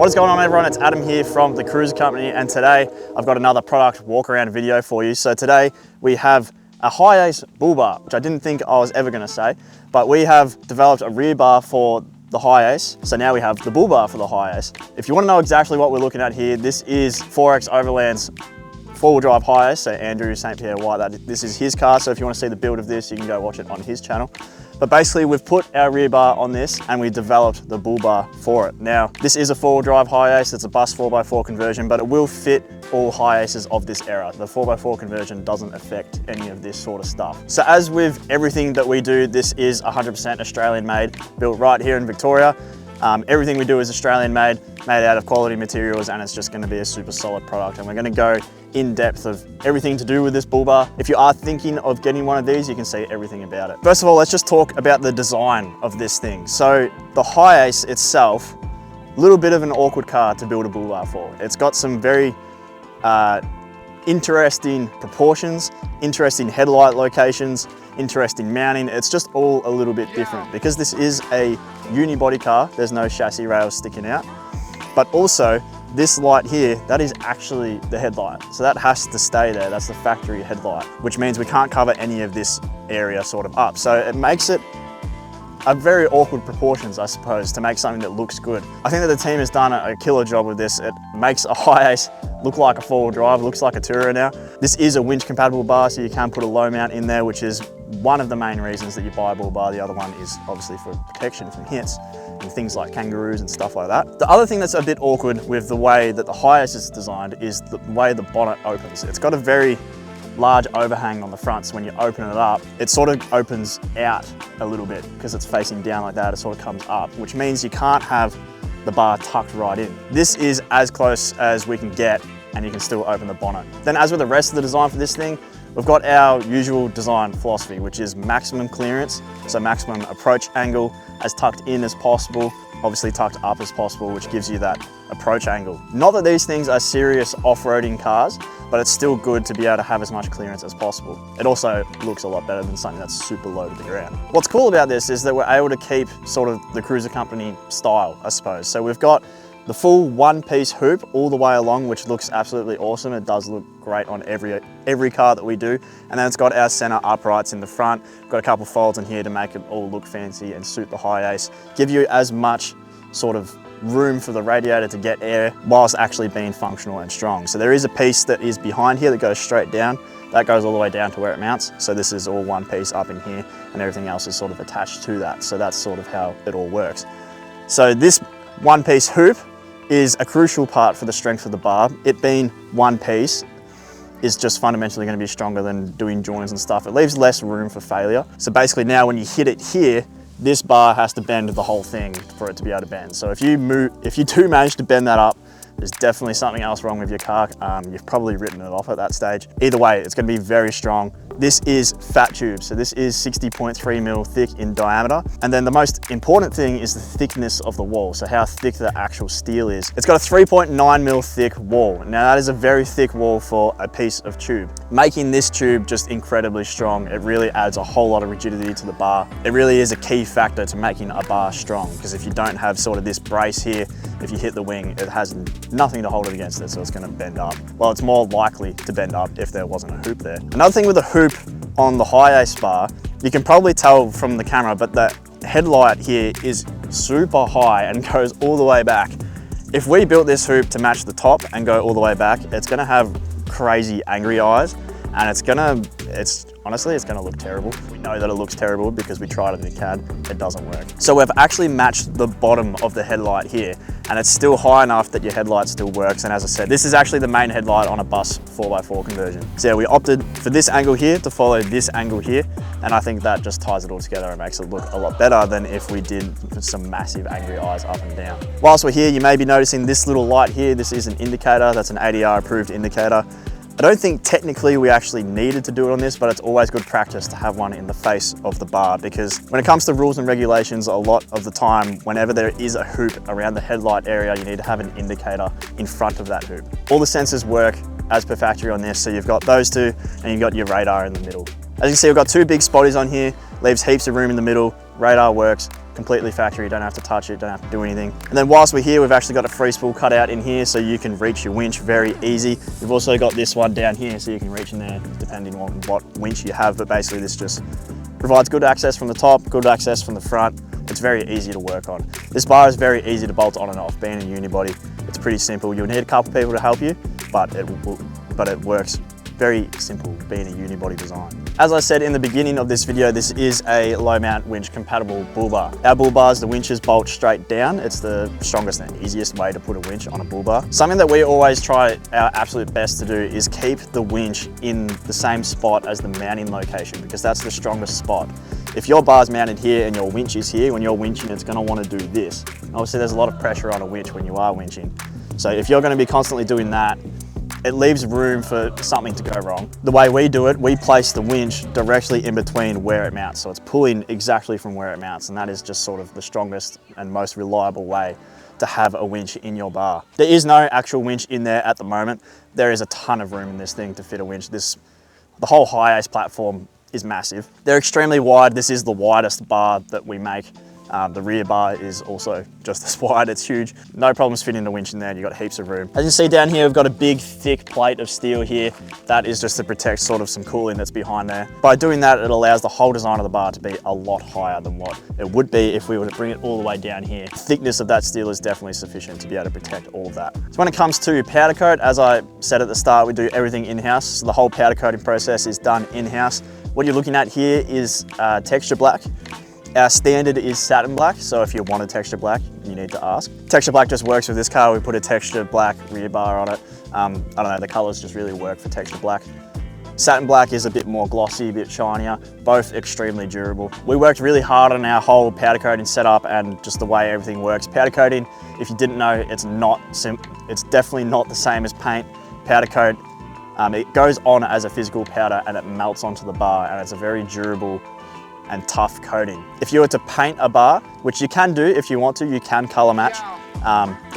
What is going on, everyone? It's Adam here from the Cruiser Company, and today I've got another product walk around video for you. So today we have a Hiace bull bar, which I didn't think I was ever going to say, but we have developed a rear bar for the Hiace. So now we have the bull bar for the Hiace. If you want to know exactly what we're looking at here, this is 4X Overland's four-wheel drive Hiace. So Andrew St. Pierre White, this is his car. So if you want to see the build of this, you can go watch it on his channel. But basically we've put our rear bar on this and we developed the bull bar for it. Now, this is a four-wheel drive Hiace, it's a bus 4x4 conversion, but it will fit all Hiaces of this era. The 4x4 conversion doesn't affect any of this sort of stuff. So as with everything that we do, this is 100% Australian made, built right here in Victoria. Everything we do is Australian made out of quality materials, and it's just going to be a super solid product. And we're going to go in depth of everything to do with this bull bar. If you are thinking of getting one of these, you can see everything about it. First of all, let's just talk about the design of this thing. So the Hiace itself, a little bit of an awkward car to build a bull bar for. It's got some very interesting proportions, interesting headlight locations, interesting mounting. It's just all a little bit different because this is a unibody car. There's no chassis rails sticking out, but also this light here, that is actually the headlight. So that has to stay there. That's the factory headlight, which means we can't cover any of this area sort of up. So it makes it a very awkward proportions, I suppose, to make something that looks good. I think that the team has done a killer job with this. It makes a Hiace look like a four-wheel drive, looks like a tourer now. This is a winch compatible bar, so you can put a low mount in there, which is one of the main reasons that you buy a bull bar. The other one is obviously for protection from hits and things like kangaroos and stuff like that. The other thing that's a bit awkward with the way that the Hiace is designed is the way the bonnet opens. It's got a very large overhang on the front, so when you open it up, it sort of opens out a little bit because it's facing down like that. It sort of comes up, which means you can't have the bar tucked right in. This is as close as we can get, and you can still open the bonnet. Then as with the rest of the design for this thing, we've got our usual design philosophy, which is maximum clearance, so maximum approach angle, as tucked in as possible, obviously tucked up as possible, which gives you that approach angle. Not that these things are serious off-roading cars, but it's still good to be able to have as much clearance as possible. It also looks a lot better than something that's super low to the ground. What's cool about this is that we're able to keep sort of the Cruiser Company style, I suppose. So we've got the full one-piece hoop all the way along, which looks absolutely awesome. It does look great on every car that we do. And then it's got our center uprights in the front. We've got a couple folds in here to make it all look fancy and suit the Hiace. Give you as much sort of room for the radiator to get air whilst actually being functional and strong. So there is a piece that is behind here that goes straight down. That goes all the way down to where it mounts. So this is all one piece up in here, and everything else is sort of attached to that. So that's sort of how it all works. So this one piece hoop is a crucial part for the strength of the bar. It being one piece is just fundamentally going to be stronger than doing joins and stuff. It leaves less room for failure. So basically now when you hit it here, this bar has to bend the whole thing for it to be able to bend. So if you do manage to bend that up, there's definitely something else wrong with your car. You've probably written it off at that stage. Either way, it's going to be very strong. This is fat tube, so this is 60.3 mil thick in diameter. And then the most important thing is the thickness of the wall, so how thick the actual steel is. It's got a 3.9 mil thick wall. Now that is a very thick wall for a piece of tube. Making this tube just incredibly strong, it really adds a whole lot of rigidity to the bar. It really is a key factor to making a bar strong, because if you don't have sort of this brace here, if you hit the wing, it has nothing to hold it against it, so it's going to bend up. Well, it's more likely to bend up if there wasn't a hoop there. Another thing with the hoop on the Hiace bar, you can probably tell from the camera, but the headlight here is super high and goes all the way back. If we built this hoop to match the top and go all the way back, it's going to have crazy angry eyes, and honestly, it's gonna look terrible. We know that it looks terrible because we tried it in CAD, it doesn't work. So we've actually matched the bottom of the headlight here, and it's still high enough that your headlight still works. And as I said, this is actually the main headlight on a bus 4x4 conversion. So yeah, we opted for this angle here to follow this angle here, and I think that just ties it all together and makes it look a lot better than if we did some massive angry eyes up and down. Whilst we're here, you may be noticing this little light here. This is an indicator, that's an ADR approved indicator. I don't think technically we actually needed to do it on this, but it's always good practice to have one in the face of the bar, because when it comes to rules and regulations, a lot of the time, whenever there is a hoop around the headlight area, you need to have an indicator in front of that hoop. All the sensors work as per factory on this, so you've got those two and you've got your radar in the middle. As you can see, we've got two big spotties on here, leaves heaps of room in the middle, radar works, completely factory, you don't have to touch it, don't have to do anything. And then whilst we're here, we've actually got a free spool cut out in here so you can reach your winch very easy. We've also got this one down here so you can reach in there depending on what winch you have, but basically this just provides good access from the top, good access from the front. It's very easy to work on. This bar is very easy to bolt on and off. Being a unibody, it's pretty simple. You'll need a couple people to help you, but it works very simple being a unibody design. As I said in the beginning of this video, this is a low mount winch compatible bull bar. Our bull bars, the winches bolt straight down. It's the strongest and easiest way to put a winch on a bull bar. Something that we always try our absolute best to do is keep the winch in the same spot as the mounting location, because that's the strongest spot. If your bar's mounted here and your winch is here, when you're winching, it's gonna wanna do this. Obviously there's a lot of pressure on a winch when you are winching. So if you're gonna be constantly doing that, it leaves room for something to go wrong. The way we do it, we place the winch directly in between where it mounts. So it's pulling exactly from where it mounts, and that is just sort of the strongest and most reliable way to have a winch in your bar. There is no actual winch in there at the moment. There is a ton of room in this thing to fit a winch. The whole Hiace platform is massive. They're extremely wide. This is the widest bar that we make. The rear bar is also just as wide, it's huge. No problems fitting the winch in there, you've got heaps of room. As you see down here, we've got a big thick plate of steel here. That is just to protect sort of some cooling that's behind there. By doing that, it allows the whole design of the bar to be a lot higher than what it would be if we were to bring it all the way down here. The thickness of that steel is definitely sufficient to be able to protect all of that. So when it comes to powder coat, as I said at the start, we do everything in-house. So the whole powder coating process is done in-house. What you're looking at here is texture black. Our standard is satin black, so if you want a texture black, you need to ask. Texture black just works with this car. We put a texture black rear bar on it. I don't know, the colors just really work for texture black. Satin black is a bit more glossy, a bit shinier, both extremely durable. We worked really hard on our whole powder coating setup and just the way everything works. Powder coating, if you didn't know, it's definitely not the same as paint. Powder coat, it goes on as a physical powder and it melts onto the bar, and it's a very durable and tough coating. If you were to paint a bar, which you can do if you want to, you can color match.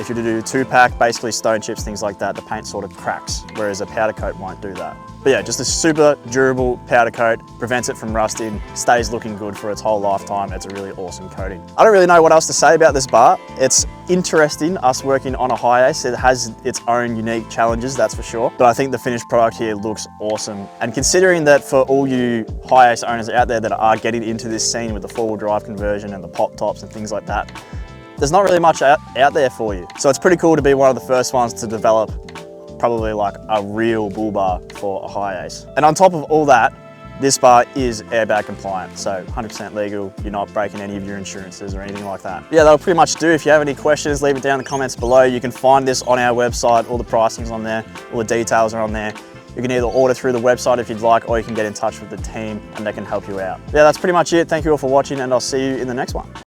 If you were to do 2-pack, basically stone chips, things like that, the paint sort of cracks, whereas a powder coat won't do that. But yeah, just a super durable powder coat, prevents it from rusting, stays looking good for its whole lifetime. It's a really awesome coating. I don't really know what else to say about this bar. It's interesting, us working on a Hiace. It has its own unique challenges, that's for sure. But I think the finished product here looks awesome. And considering that for all you Hiace owners out there that are getting into this scene with the 4-wheel drive conversion and the pop tops and things like that, there's not really much out there for you. So it's pretty cool to be one of the first ones to develop probably like a real bull bar for a Hiace. And on top of all that, this bar is airbag compliant, so 100% legal. You're not breaking any of your insurances or anything like that. Yeah, that'll pretty much do. If you have any questions, leave it down in the comments below. You can find this on our website. All the pricing's on there, all the details are on there. You can either order through the website if you'd like, or you can get in touch with the team and they can help you out. Yeah, that's pretty much it. Thank you all for watching, and I'll see you in the next one.